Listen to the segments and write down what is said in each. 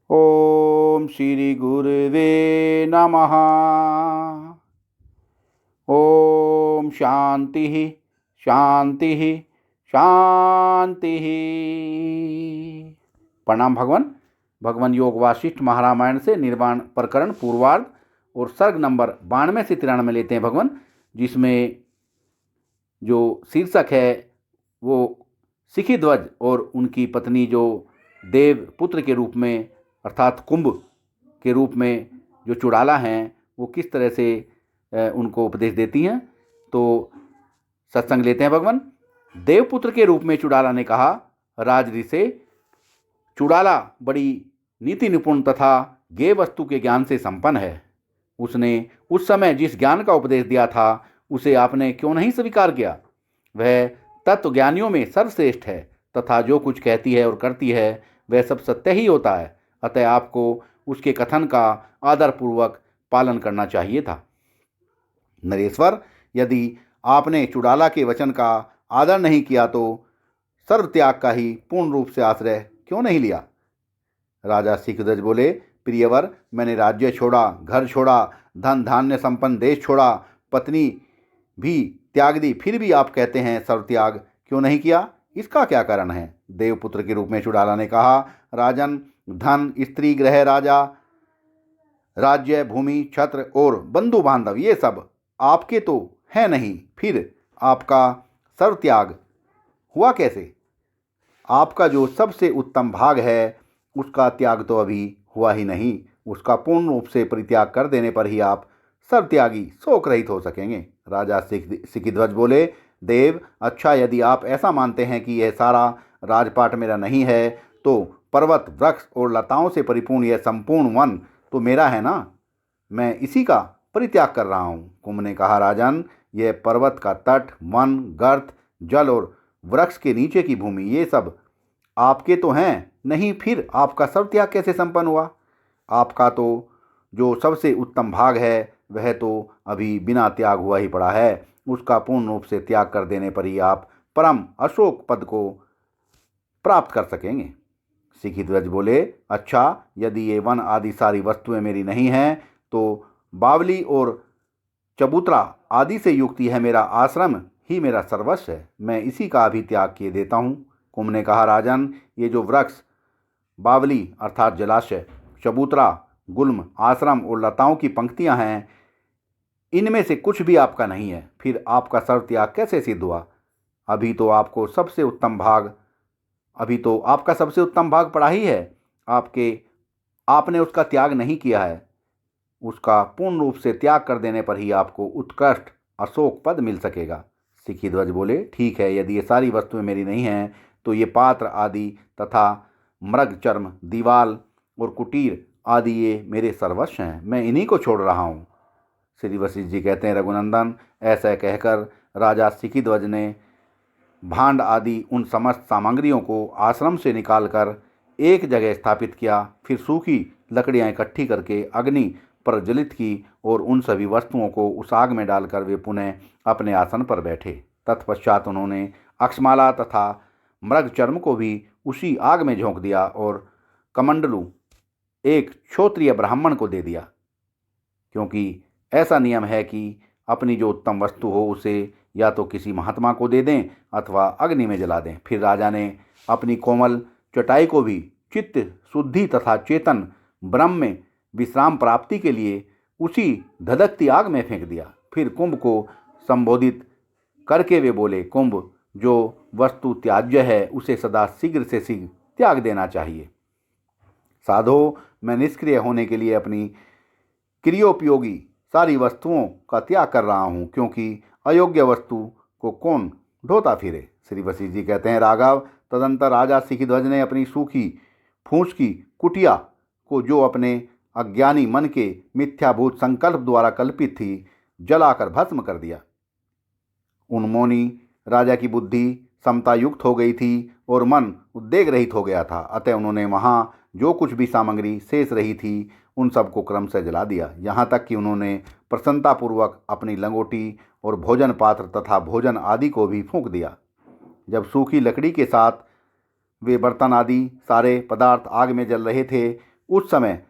ओम श्री गुरुवे नमः। ओम शांति शांति शांति। प्रणाम भगवान। भगवान योग वासिष्ठ महारामायण से निर्वाण प्रकरण पूर्वार्ध और सर्ग नंबर 92 से 93 लेते हैं भगवान, जिसमें जो शीर्षक है वो शिखीध्वज और उनकी पत्नी जो देव पुत्र के रूप में अर्थात कुंभ के रूप में जो चुड़ाला हैं वो किस तरह से उनको उपदेश देती हैं। तो सत्संग लेते हैं भगवान। देवपुत्र के रूप में चुड़ाला ने कहा, राजऋषि से चुड़ाला बड़ी नीति निपुण तथा ज्ञेय वस्तु के ज्ञान से संपन्न है। उसने उस समय जिस ज्ञान का उपदेश दिया था उसे आपने क्यों नहीं स्वीकार किया? वह तत्वज्ञानियों में सर्वश्रेष्ठ है तथा जो कुछ कहती है और करती है वह सब सत्य ही होता है। अतः आपको उसके कथन का आदरपूर्वक पालन करना चाहिए था। नरेश्वर, यदि आपने चुड़ाला के वचन का आदर नहीं किया तो सर्वत्याग का ही पूर्ण रूप से आश्रय क्यों नहीं लिया? राजा शिखध्वज बोले, प्रियवर, मैंने राज्य छोड़ा, घर छोड़ा, धन धान्य संपन्न देश छोड़ा, पत्नी भी त्याग दी, फिर भी आप कहते हैं सर्वत्याग क्यों नहीं किया? इसका क्या कारण है? देवपुत्र के रूप में चुड़ाला ने कहा, राजन, धन, स्त्री, गृह, राजा, राज्य, भूमि, छत्र और बंधु बांधव ये सब आपके तो है नहीं, फिर आपका सर्वत्याग हुआ कैसे? आपका जो सबसे उत्तम भाग है उसका त्याग तो अभी हुआ ही नहीं। उसका पूर्ण रूप से परित्याग कर देने पर ही आप सर्वत्यागी शोक रहित हो सकेंगे। राजा शिखीध्वज बोले, देव, अच्छा, यदि आप ऐसा मानते हैं कि यह सारा राजपाट मेरा नहीं है तो पर्वत, वृक्ष और लताओं से परिपूर्ण यह संपूर्ण वन तो मेरा है ना? मैं इसी का परित्याग कर रहा हूँ। कुंभ ने कहा, राजन, यह पर्वत का तट, वन, गर्त, जल और वृक्ष के नीचे की भूमि ये सब आपके तो हैं नहीं, फिर आपका सर्वत्याग कैसे संपन्न हुआ? आपका तो जो सबसे उत्तम भाग है वह तो अभी बिना त्याग हुआ ही पड़ा है। उसका पूर्ण रूप से त्याग कर देने पर ही आप परम अशोक पद को प्राप्त कर सकेंगे। शिखीध्वज बोले, अच्छा, यदि ये वन आदि सारी वस्तुएं मेरी नहीं हैं तो बावली और चबूतरा आदि से युक्त यह मेरा आश्रम ही मेरा सर्वस्व है। मैं इसी का अभी त्याग किए देता हूँ। कुंभ ने कहा, राजन, ये जो वृक्ष, बावली अर्थात जलाशय, चबूतरा, गुल्म, आश्रम और लताओं की पंक्तियां हैं, इनमें से कुछ भी आपका नहीं है, फिर आपका सर्वत्याग कैसे सिद्ध हुआ? अभी तो आपका सबसे उत्तम भाग पड़ा ही है। आपने उसका त्याग नहीं किया है। उसका पूर्ण रूप से त्याग कर देने पर ही आपको उत्कृष्ट अशोक पद मिल सकेगा। शिखीध्वज बोले, ठीक है, यदि ये सारी वस्तुएं मेरी नहीं हैं तो ये पात्र आदि तथा मृग चर्म, दीवाल और कुटीर आदि ये मेरे सर्वस्व हैं। मैं इन्हीं को छोड़ रहा हूँ। श्री वशिष्ठ जी कहते हैं, रघुनंदन, ऐसा कहकर राजा शिखीध्वज ने भांड आदि उन समस्त सामग्रियों को आश्रम से निकालकर एक जगह स्थापित किया। फिर सूखी लकड़ियाँ इकट्ठी करके अग्नि प्रज्वलित की और उन सभी वस्तुओं को उस आग में डालकर वे पुनः अपने आसन पर बैठे। तत्पश्चात उन्होंने अक्षमाला तथा मृग चर्म को भी उसी आग में झोंक दिया और कमंडलू एक क्षोत्रिय ब्राह्मण को दे दिया, क्योंकि ऐसा नियम है कि अपनी जो उत्तम वस्तु हो उसे या तो किसी महात्मा को दे दें अथवा अग्नि में जला दें। फिर राजा ने अपनी कोमल चटाई को भी चित्त शुद्धि तथा चेतन ब्रह्म में विश्राम प्राप्ति के लिए उसी धधकती आग में फेंक दिया। फिर कुंभ को संबोधित करके वे बोले, कुंभ, जो वस्तु त्याज्य है उसे सदा शीघ्र से शीघ्र त्याग देना चाहिए। साधो, मैं निष्क्रिय होने के लिए अपनी क्रियोपयोगी सारी वस्तुओं का त्याग कर रहा हूँ, क्योंकि अयोग्य वस्तु को कौन ढोता फिरे। श्री वशिष्ठ जी कहते हैं, राघव, तदंतर राजा शिखीध्वज ने अपनी सूखी फूंस की कुटिया को, जो अपने अज्ञानी मन के मिथ्याभूत संकल्प द्वारा कल्पित थी, जलाकर भस्म कर दिया। उन्मोनी राजा की बुद्धि समता युक्त हो गई थी और मन उद्वेग रहित हो गया था। अतः उन्होंने वहाँ जो कुछ भी सामग्री शेष रही थी उन सबको क्रम से जला दिया। यहाँ तक कि उन्होंने प्रसन्नतापूर्वक अपनी लंगोटी और भोजन पात्र तथा भोजन आदि को भी फूंक दिया। जब सूखी लकड़ी के साथ वे बर्तन आदि सारे पदार्थ आग में जल रहे थे उस समय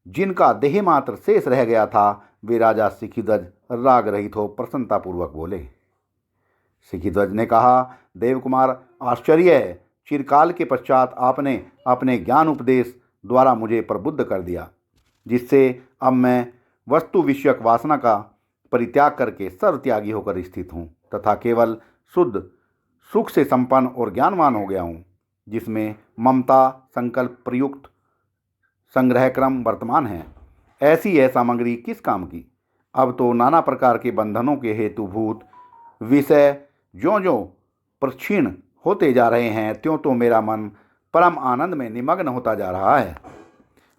जिनका देह मात्र शेष रह गया था, वे राजा सिखिध्वज राग रहित हो प्रसन्नतापूर्वक बोले। सिखिध्वज ने कहा, देवकुमार, आश्चर्य है, चिरकाल के पश्चात आपने अपने ज्ञान उपदेश द्वारा मुझे प्रबुद्ध कर दिया, जिससे अब मैं वस्तु विषयक वासना का परित्याग करके सर्वत्यागी होकर स्थित हूँ तथा केवल शुद्ध सुख से संपन्न और ज्ञानवान हो गया हूँ, जिसमें ममता संकल्प प्रयुक्त संग्रह क्रम वर्तमान है। ऐसी है सामग्री किस काम की। अब तो नाना प्रकार के बंधनों के हेतुभूत विषय ज्यों ज्यों प्रक्षीण होते जा रहे हैं, त्यों तो मेरा मन परम आनंद में निमग्न होता जा रहा है।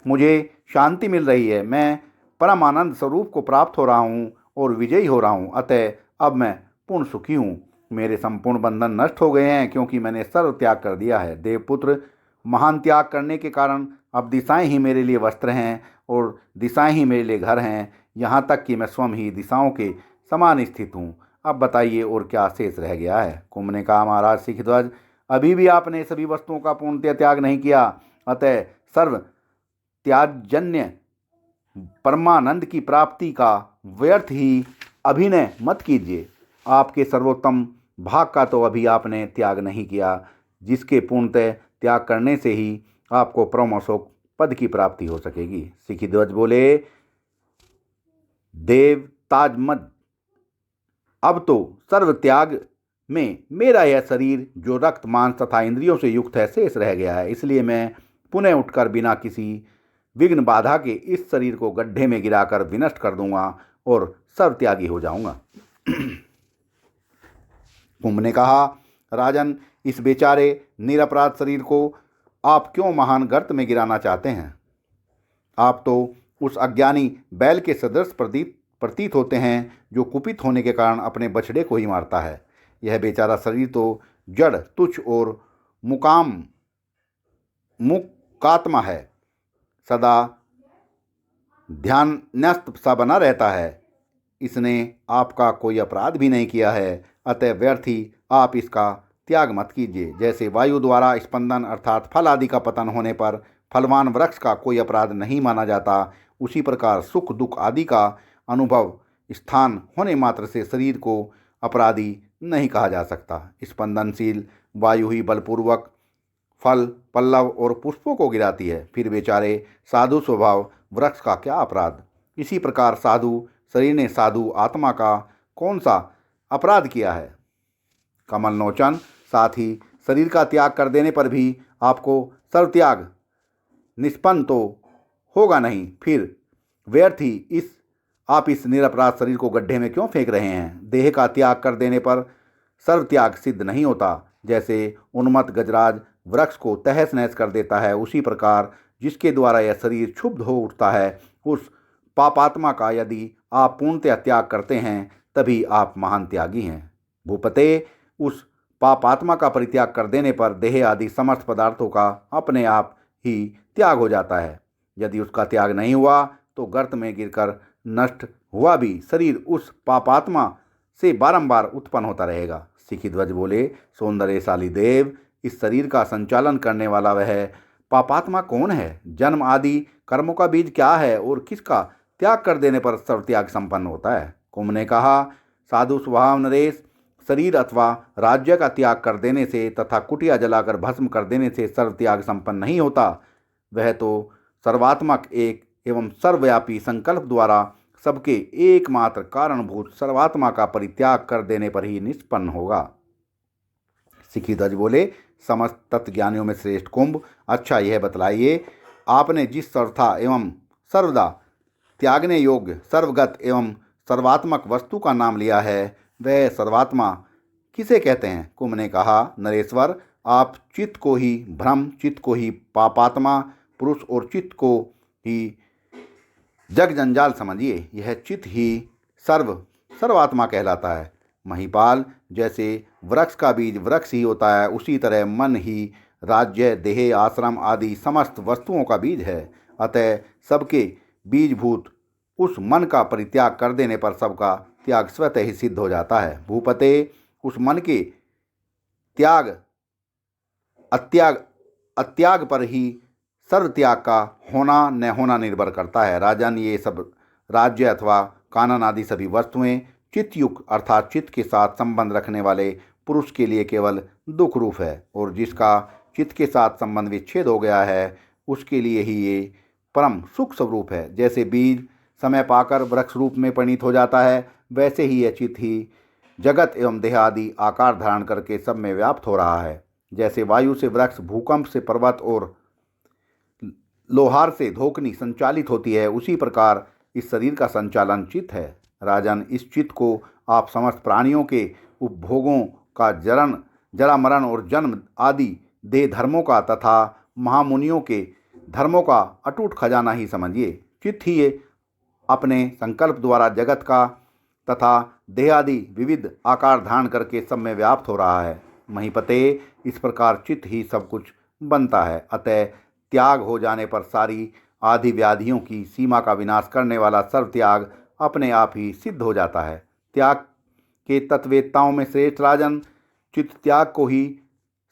मुझे शांति मिल रही है, मैं परम आनंद स्वरूप को प्राप्त हो रहा हूँ और विजयी हो रहा हूँ। अतः अब मैं पूर्ण सुखी हूँ। मेरे संपूर्ण बंधन नष्ट हो गए हैं, क्योंकि मैंने सर्व त्याग कर दिया है। देवपुत्र, महान त्याग करने के कारण अब दिशाएं ही मेरे लिए वस्त्र हैं और दिशाएं ही मेरे लिए घर हैं, यहाँ तक कि मैं स्वयं ही दिशाओं के समान स्थित हूँ। अब बताइए और क्या शेष रह गया है। कुंभ ने कहा, महाराज सिखध्वज, अभी भी आपने सभी वस्तुओं का पूर्णतः त्याग नहीं किया, अतः सर्व त्याजन्य परमानंद की प्राप्ति का व्यर्थ ही अभिनय मत कीजिए। आपके सर्वोत्तम भाग का तो अभी आपने त्याग नहीं किया, जिसके पूर्णतः त्याग करने से ही आपको परम अशोक पद की प्राप्ति हो सकेगी। सिखिध्वज बोले, देव ताजमद, अब तो सर्व त्याग में मेरा यह शरीर जो रक्त मांस तथा इंद्रियों से युक्त है शेष रह गया है, इसलिए मैं पुनः उठकर बिना किसी विघ्न बाधा के इस शरीर को गड्ढे में गिराकर विनष्ट कर दूंगा और सर्व त्यागी हो जाऊंगा। कुंभ ने कहा, राजन, इस बेचारे निरपराध शरीर को आप क्यों महान गर्त में गिराना चाहते हैं। आप तो उस अज्ञानी बैल के सदृश प्रतीत होते हैं, जो कुपित होने के कारण अपने बछड़े को ही मारता है। यह बेचारा शरीर तो जड़, तुच्छ और मुकात्मा है, सदा ध्यानस्थ सा बना रहता है। इसने आपका कोई अपराध भी नहीं किया है, अतः व्यर्थ ही आप इसका त्याग मत कीजिए। जैसे वायु द्वारा स्पंदन अर्थात फल आदि का पतन होने पर फलवान वृक्ष का कोई अपराध नहीं माना जाता, उसी प्रकार सुख दुख आदि का अनुभव स्थान होने मात्र से शरीर को अपराधी नहीं कहा जा सकता। स्पंदनशील वायु ही बलपूर्वक फल, पल्लव और पुष्पों को गिराती है, फिर बेचारे साधु स्वभाव वृक्ष का क्या अपराध। इसी प्रकार साधु शरीर ने साधु आत्मा का कौन सा अपराध किया है। कमल लोचन, साथ ही शरीर का त्याग कर देने पर भी आपको सर्वत्याग निष्पन्न तो होगा नहीं, फिर व्यर्थ ही आप इस निरपराध शरीर को गड्ढे में क्यों फेंक रहे हैं। देह का त्याग कर देने पर सर्वत्याग सिद्ध नहीं होता। जैसे उन्मत्त गजराज वृक्ष को तहस नहस कर देता है, उसी प्रकार जिसके द्वारा यह शरीर क्षुब्ध हो उठता है, उस पापात्मा का यदि आप पूर्णतः त्याग करते हैं, तभी आप महान त्यागी हैं। भूपते, उस पापात्मा का परित्याग कर देने पर देह आदि समस्त पदार्थों का अपने आप ही त्याग हो जाता है। यदि उसका त्याग नहीं हुआ तो गर्त में गिरकर नष्ट हुआ भी शरीर उस पापात्मा से बारंबार उत्पन्न होता रहेगा। सिखिध्वज बोले, सौंदर्यशाली देव, इस शरीर का संचालन करने वाला वह पापात्मा कौन है। जन्म आदि कर्मों का बीज क्या है और किसका त्याग कर देने पर सर्वत्याग संपन्न होता है। कुंभ ने कहा, साधु स्वभाव नरेश, शरीर अथवा राज्य का त्याग कर देने से तथा कुटिया जलाकर भस्म कर देने से सर्वत्याग संपन्न नहीं होता। वह तो सर्वात्मक एक एवं सर्वव्यापी संकल्प द्वारा सबके एकमात्र कारणभूत सर्वात्मा का परित्याग कर देने पर ही निष्पन्न होगा। सिखिध्वज बोले, समस्त तत्वज्ञानियों में श्रेष्ठ कुंभ, अच्छा यह बतलाइए, आपने जिस सर्वथा एवं सर्वदा त्यागने योग्य सर्वगत एवं सर्वात्मक वस्तु का नाम लिया है, वह सर्वात्मा किसे कहते हैं। कुंभ ने कहा, नरेश्वर, आप चित्त को ही भ्रम, चित्त को ही पापात्मा पुरुष और चित्त को ही जग जंजाल समझिए। यह चित्त ही सर्वात्मा कहलाता है। महिपाल, जैसे वृक्ष का बीज वृक्ष ही होता है, उसी तरह मन ही राज्य, देह, आश्रम आदि समस्त वस्तुओं का बीज है। अतः सबके बीजभूत उस मन का परित्याग कर देने पर सबका त्याग स्वतः ही सिद्ध हो जाता है। भूपते, उस मन के त्याग अत्याग पर ही सर्व त्याग का होना न होना निर्भर करता है। राजन, ये सब राज्य अथवा कानन आदि सभी वस्तुएं चित्तयुक्त अर्थात चित्त के साथ संबंध रखने वाले पुरुष के लिए केवल दुख रूप है, और जिसका चित्त के साथ संबंध विच्छेद हो गया है उसके लिए ही ये परम सुख स्वरूप है। जैसे बीज समय पाकर वृक्ष रूप में परिणित हो जाता है, वैसे ही यह चित्त ही जगत एवं देह आदि आकार धारण करके सब में व्याप्त हो रहा है। जैसे वायु से वृक्ष, भूकंप से पर्वत और लोहार से धोकनी संचालित होती है, उसी प्रकार इस शरीर का संचालन चित्त है। राजन, इस चित्त को आप समस्त प्राणियों के उपभोगों का जरा मरण और जन्म आदि देह धर्मों का तथा महामुनियों के धर्मों का अटूट खजाना ही समझिए। चित्त ही ये अपने संकल्प द्वारा जगत का तथा देह आदि विविध आकार धारण करके सब में व्याप्त हो रहा है। महीपते, इस प्रकार चित्त ही सब कुछ बनता है। अतः त्याग हो जाने पर सारी आदि व्याधियों की सीमा का विनाश करने वाला सर्व त्याग अपने आप ही सिद्ध हो जाता है। त्याग के तत्ववेत्ताओं में श्रेष्ठ राजन, चित्त त्याग को ही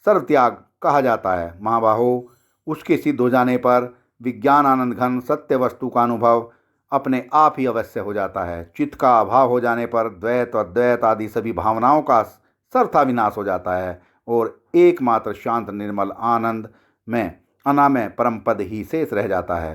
सर्व त्याग कहा जाता है। महाबाहो, उसके सिद्ध हो जाने पर विज्ञान आनंद घन सत्य वस्तु का अनुभव अपने आप ही अवश्य हो जाता है। चित्त का अभाव हो जाने पर द्वैत और द्वैत आदि सभी भावनाओं का सर्वथा विनाश हो जाता है और एकमात्र शांत निर्मल आनंद में अनामय परम पद ही शेष रह जाता है।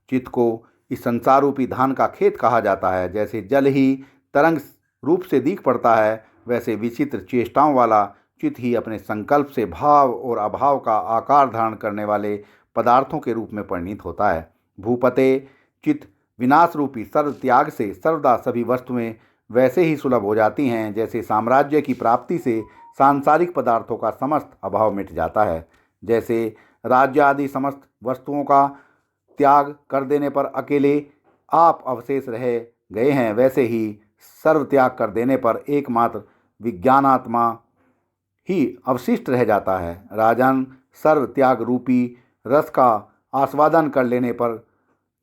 चित्त को इस संसार रूपी धान का खेत कहा जाता है। जैसे जल ही तरंग रूप से दिख पड़ता है, वैसे विचित्र चेष्टाओं वाला चित्त ही अपने संकल्प से भाव और अभाव का आकार धारण करने वाले पदार्थों के रूप में परिणित होता है। भूपते, चित्त विनाश रूपी सर्व त्याग से सर्वदा सभी वस्तुएं वैसे ही सुलभ हो जाती हैं जैसे साम्राज्य की प्राप्ति से सांसारिक पदार्थों का समस्त अभाव मिट जाता है। जैसे राज्य आदि समस्त वस्तुओं का त्याग कर देने पर अकेले आप अवशेष रह गए हैं, वैसे ही सर्व त्याग कर देने पर एकमात्र विज्ञानात्मा ही अवशिष्ट रह जाता है। राजन, सर्व त्याग रूपी रस का आस्वादन कर लेने पर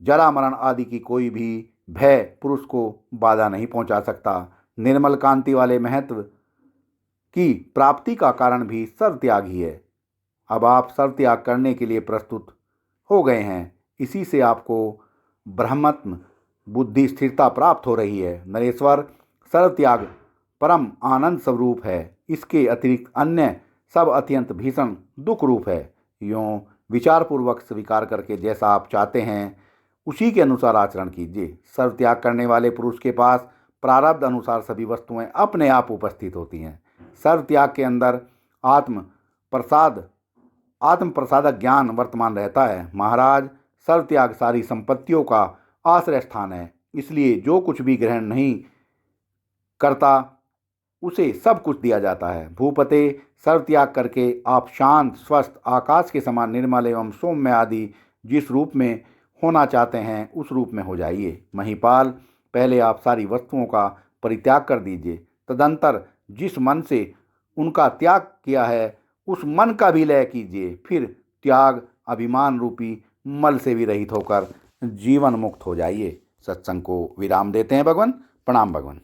जरा मरण आदि की कोई भी भय पुरुष को बाधा नहीं पहुंचा सकता। निर्मल कांति वाले महत्व की प्राप्ति का कारण भी सर्व त्याग ही है। अब आप सर्व त्याग करने के लिए प्रस्तुत हो गए हैं, इसी से आपको ब्रह्मत्म बुद्धि स्थिरता प्राप्त हो रही है। नरेश्वर, सर्व त्याग परम आनंद स्वरूप है। इसके अतिरिक्त अन्य सब अत्यंत भीषण दुख रूप है। यूँ विचारपूर्वक स्वीकार करके जैसा आप चाहते हैं उसी के अनुसार आचरण कीजिए। सर्व त्याग करने वाले पुरुष के पास प्रारब्ध अनुसार सभी वस्तुएं अपने आप उपस्थित होती हैं। सर्व त्याग के अंदर आत्म प्रसादक ज्ञान वर्तमान रहता है। महाराज, सर्व त्याग सारी संपत्तियों का आश्रय स्थान है, इसलिए जो कुछ भी ग्रहण नहीं करता उसे सब कुछ दिया जाता है। भूपते, सर्व त्याग करके आप शांत, स्वस्थ, आकाश के समान निर्मल एवं सौम्य आदि जिस रूप में होना चाहते हैं उस रूप में हो जाइए। महिपाल, पहले आप सारी वस्तुओं का परित्याग कर दीजिए, तदंतर जिस मन से उनका त्याग किया है उस मन का भी लय कीजिए, फिर त्याग अभिमान रूपी मल से भी रहित होकर जीवन मुक्त हो जाइए। सत्संग को विराम देते हैं भगवान। प्रणाम भगवान।